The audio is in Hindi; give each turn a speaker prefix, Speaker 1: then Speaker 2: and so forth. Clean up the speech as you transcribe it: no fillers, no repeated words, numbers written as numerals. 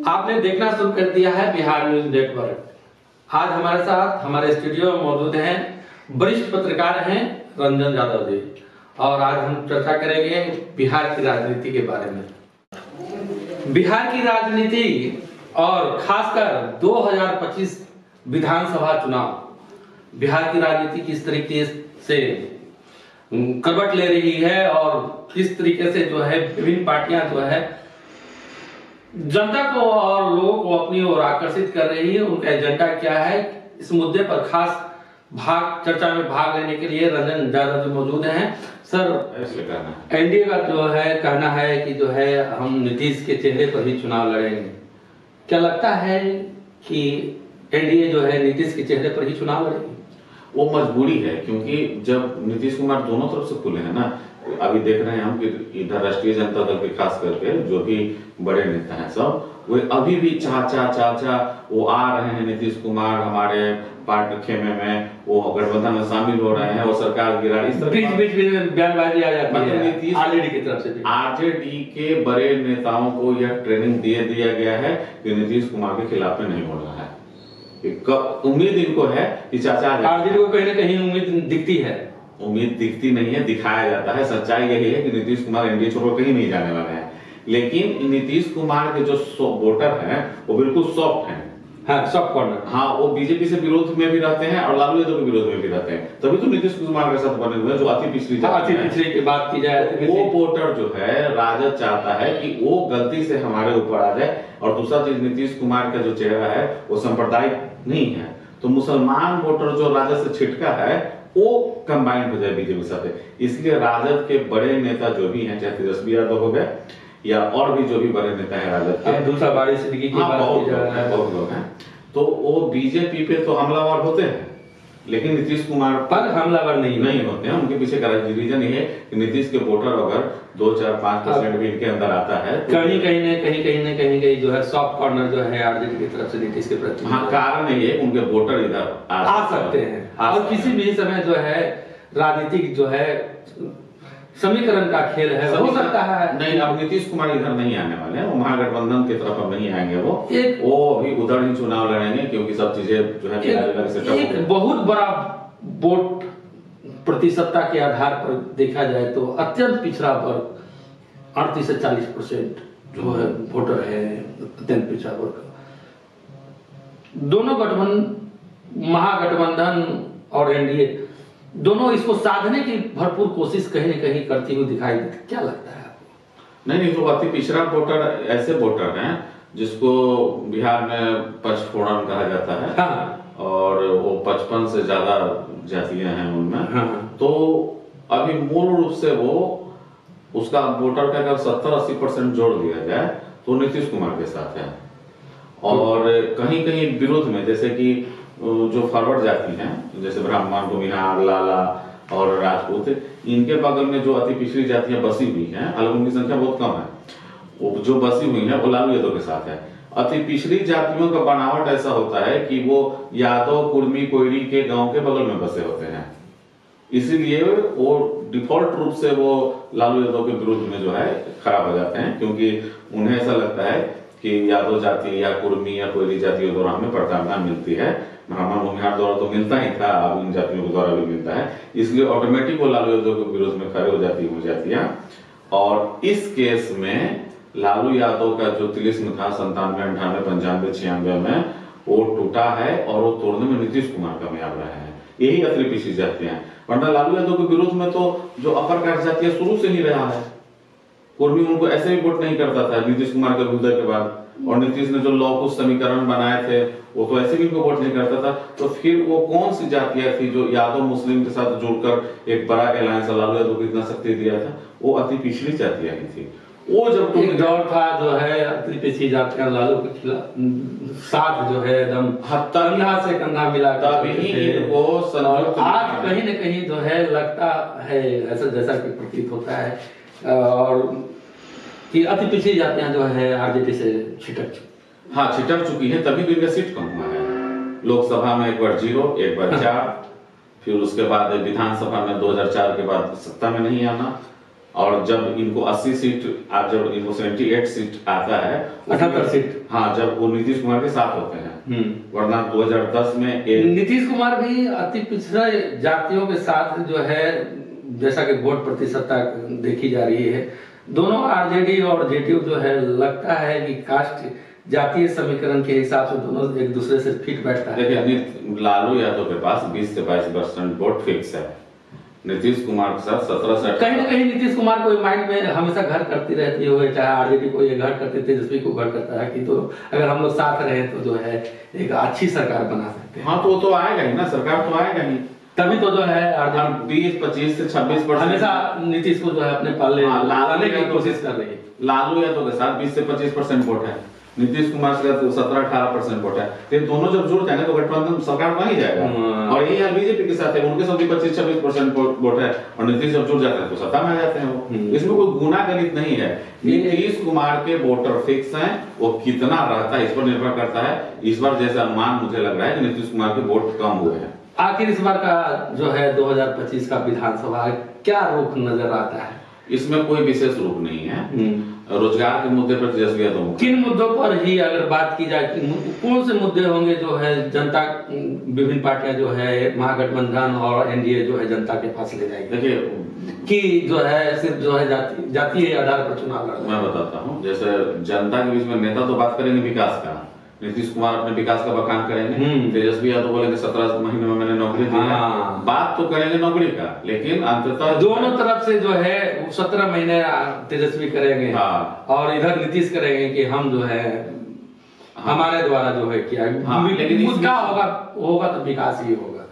Speaker 1: आपने देखना शुरू कर दिया है बिहार न्यूज नेटवर्क। आज हमारे साथ हमारे स्टूडियो में मौजूद हैं वरिष्ठ पत्रकार हैं रंजन यादव जी, और आज हम चर्चा करेंगे बिहार की राजनीति के बारे में। बिहार की राजनीति और खासकर 2025 विधानसभा चुनाव, बिहार की राजनीति किस तरीके से करवट ले रही है और किस तरीके से जो है विभिन्न पार्टियां जो है जनता को और लोगों को अपनी ओर आकर्षित कर रही है, उनका एजेंडा क्या है, इस मुद्दे पर खास चर्चा में भाग लेने के लिए रंजन यादव जी मौजूद हैं। सर, एनडीए का जो है कहना है कि जो है हम नीतीश के चेहरे पर ही चुनाव लड़ेंगे, क्या लगता है कि एनडीए जो है नीतीश के चेहरे पर ही चुनाव लड़ेगी?
Speaker 2: वो मजबूरी है, क्योंकि जब नीतीश कुमार दोनों तरफ से खुले हैं ना, अभी देख रहे हैं हम कि इधर राष्ट्रीय जनता दल के खास करके जो भी बड़े नेता हैं सब, वो अभी भी चाचा वो आ रहे हैं नीतीश कुमार हमारे पार्टी खेमे में, वो गठबंधन में शामिल हो रहे हैं और सरकार गिरा, इस तरह
Speaker 1: बीच में बयानबाजी आ जाती है
Speaker 2: नीतीश
Speaker 1: आरजेडी की तरफ से।
Speaker 2: आरजेडी के बड़े नेताओं को यह ट्रेनिंग दे दिया गया है कि नीतीश कुमार के खिलाफ में नहीं बोलना है। उम्मीद इनको है कि चाचा
Speaker 1: आरजेडी को कहीं ना कहीं उम्मीद दिखती है,
Speaker 2: उम्मीद दिखती नहीं है, दिखाया जाता है। सच्चाई यही है कि नीतीश कुमार एनडीए छोड़कर कहीं नहीं जाने वाले हैं, लेकिन नीतीश कुमार के जो वोटर हैं वो बिल्कुल सॉफ्ट हैं।
Speaker 1: हाँ, सॉफ्ट कॉर्नर।
Speaker 2: हाँ, वो बीजेपी से विरोध में भी रहते हैं और लालू यादव के विरोध में भी रहते हैं, तभी तो नीतीश कुमार के साथ बने हुए हैं जो अति पिछड़ी
Speaker 1: की बात की जाए,
Speaker 2: वो वोटर जो है राजद चाहता है कि वो गलती से हमारे ऊपर आ जाए। और दूसरा चीज, नीतीश कुमार का जो चेहरा है वो सांप्रदायिक नहीं है, तो मुसलमान वोटर जो राजद से छिटका है वो कंबाइंड हो जाए बीजेपी के साथ। इसलिए राजद के बड़े नेता जो भी हैं, चाहे तेजस्वी यादव हो गए या और भी जो भी बड़े नेता हैं राजद के,
Speaker 1: दूसरा बारी सिद्दीकी की बात की जाए,
Speaker 2: बहुत लोग हैं, तो वो बीजेपी पे तो हमलावर होते हैं, लेकिन नीतीश कुमार
Speaker 1: पर हमलावर नहीं
Speaker 2: होते हैं। उनके पीछे का रीजन ये है कि नीतीश के वोटर अगर 2-4-5% भी इनके अंदर आता है तो
Speaker 1: कहीं जो है सॉफ्ट कॉर्नर जो है आरजेडी की तरफ से नीतीश के प्रति।
Speaker 2: हाँ, कारण ये है उनके वोटर इधर
Speaker 1: आ सकते हैं और किसी भी समय जो है राजनीतिक जो है समीकरण का खेल है, हो सकता है।
Speaker 2: नहीं, अब नीतीश कुमार इधर नहीं आने वाले हैं, वो महागठबंधन की तरफ अब नहीं आएंगे, वो अभी उधर ही चुनाव लड़ेंगे, क्योंकि सब चीजें जो है
Speaker 1: एक बहुत बड़ा वोट प्रतिशतता के आधार पर देखा जाए तो अत्यंत पिछड़ा वर्ग 38 से 40% जो है वोटर है, अत्यंत पिछड़ा वर्ग। दोनों गठबंधन, महागठबंधन और एनडीए दोनों इसको साधने की भरपूर कोशिश कहीं न कहीं करती हुई दिखाई देती, क्या लगता है आपको?
Speaker 2: नहीं, तो अति पिछड़ा वोटर ऐसे वोटर हैं जिसको बिहार में पचफोड़न कहा जाता है।
Speaker 1: हाँ।
Speaker 2: और वो 55 से ज्यादा जातियां हैं उनमें।
Speaker 1: हाँ।
Speaker 2: तो अभी मूल रूप से वो उसका वोटर का अगर 70-80% जोड़ दिया जाए तो नीतीश कुमार के साथ है, और कहीं कहीं विरोध में, जैसे कि जो फॉरवर्ड जाति हैं जैसे ब्राह्मण, भूमिहार, लाला और राजपूत, इनके बगल में जो अति पिछड़ी जातियां बसी हुई हैं, हालांकि उनकी संख्या बहुत कम है, वो जो बसी हुई है वो लालू यादव के साथ है। अति पिछड़ी जातियों का बनावट ऐसा होता है कि वो यादव, कुर्मी, कोयरी के गांव के बगल में बसे होते हैं, इसीलिए वो डिफॉल्ट रूप से वो लालू यादव के विरुद्ध में जो है खड़ा हो जाते हैं, क्योंकि उन्हें ऐसा लगता है कि यादव जाति या कुर्मी या कोयरी जातियों द्वारा हमें प्राथमिकता मिलती है, ब्राह्मण भूमिहार द्वारा तो मिलता ही था, अब इन जातियों के द्वारा भी मिलता है, इसलिए ऑटोमेटिक वो लालू यादव के विरोध में खड़े हो जाती है जातियां। और इस केस में लालू यादव का जो तिलिस्म था 97, 98, 95, 96 में, वो टूटा है और वो तोड़ने में नीतीश कुमार कामयाब रहे हैं। यही अति पिछड़ी जातियां हैं, वरना लालू यादव के विरोध में तो जो अपर कास्ट जातियां शुरू से ही रहा है। कुर्मी उनको ऐसे भी वोट नहीं करता था नीतीश कुमार के विरोध के बाद, और नीतीश ने जो लॉ कुछ समीकरण बनाए थे वो तो ऐसे भी उनको वोट नहीं करता था। तो फिर वो कौन सी जातियां थी जो यादव मुस्लिम के साथ जुड़कर एक बड़ा अलायंस लालू यादव को इतना शक्ति दिया था? वो अति पिछड़ी जातियां ही थी। वो जब
Speaker 1: एक दौर था जो है अति पिछड़ी जातियां लालू के खिलाफ साथ जो है एकदम कंधा से कंधा मिला,
Speaker 2: वो
Speaker 1: आज कहीं न कहीं जो है लगता है ऐसा जैसा कि प्रतीत होता है और कि अति पिछड़ी जातियां जो है आरजेडी से छिटक
Speaker 2: चुकी है, तभी तो इनका सीट कम हुआ है। लोकसभा में एक बार 0, एक बार 4, फिर उसके बाद विधानसभा में 2004 के बाद सत्ता में नहीं आना, और जब इनको 80 सीट, जब इनको 78 सीट आता है,
Speaker 1: 78 सीट,
Speaker 2: हाँ, जब वो नीतीश कुमार के साथ होते हैं। वरना 2010 में
Speaker 1: नीतीश कुमार भी अति पिछड़े जातियों के साथ जो है, जैसा कि वोट प्रतिशतता देखी जा रही है, दोनों आरजेडी और जेडीयू जो है, लगता है कि कास्ट जातीय समीकरण के हिसाब से दोनों एक दूसरे से फिट बैठता है।
Speaker 2: देखिए, लालू यादव के पास 20 से 22% वोट फिक्स है, नीतीश कुमार के साथ 17 से 18।
Speaker 1: कहीं ना कहीं नीतीश कुमार को माइंड में हमेशा घर करती रहती है, चाहे आरजेडी को ये घर करती, तेजस्वी को घर करता है कि तो अगर हम लोग साथ रहे तो जो है एक अच्छी सरकार बना सकते हैं।
Speaker 2: हाँ, तो वो तो आएगा ही ना, सरकार तो आएगा ही,
Speaker 1: तभी तो जो है
Speaker 2: 20-25 से 26%
Speaker 1: हमेशा नीतीश को जो है अपने पाले लाने की कोशिश कर रही है।
Speaker 2: लालू यादव के साथ 20 से 25% वोट है, नीतीश कुमार से 17-18% वोट है, तो दोनों जब जुड़ जाएंगे तो गठबंधन सरकार बन ही जाएगा। और यही हाल बीजेपी के साथ है, उनके साथ भी 25-26% वोट है, और नीतीश जब जुड़ जाते हैं तो सत्ता में आ जाते हैं वो। इसमें कोई गुना गणित नहीं है। नीतीश कुमार के वोटर फिक्स हैं, वो कितना रहता है इस पर निर्भर करता है। इस बार जैसा अनुमान मुझे लग रहा है कि नीतीश कुमार के वोट कम हुए हैं।
Speaker 1: आखिर इस बार का जो है 2025 का विधानसभा क्या रुख नजर आता है? इसमें
Speaker 2: कोई विशेष रुख नहीं है। रोजगार के मुद्दे पर तेजस्वी यादव,
Speaker 1: किन मुद्दों पर ही अगर बात की जाए, कौन से मुद्दे होंगे जो है जनता, विभिन्न पार्टियां जो है महागठबंधन और एनडीए जो है जनता के पास ले जाएगी?
Speaker 2: देखिए
Speaker 1: कि जो है सिर्फ जो है जातीय आधार पर चुनाव लड़,
Speaker 2: मैं बताता हूँ। जैसे जनता के बीच में नेता तो बात करेंगे विकास का, नीतीश कुमार अपने विकास का बखान करेंगे, तेजस्वी यादव बोलेंगे 17 महीने में मैंने नौकरी दी है। बात तो करेंगे नौकरी का, लेकिन अंततः
Speaker 1: दोनों तरफ से जो है 17 महीने तेजस्वी करेंगे, और इधर नीतीश करेंगे कि हम जो है हमारे द्वारा जो है किया। लेकिन मुद्दा होगा तो विकास ही होगा।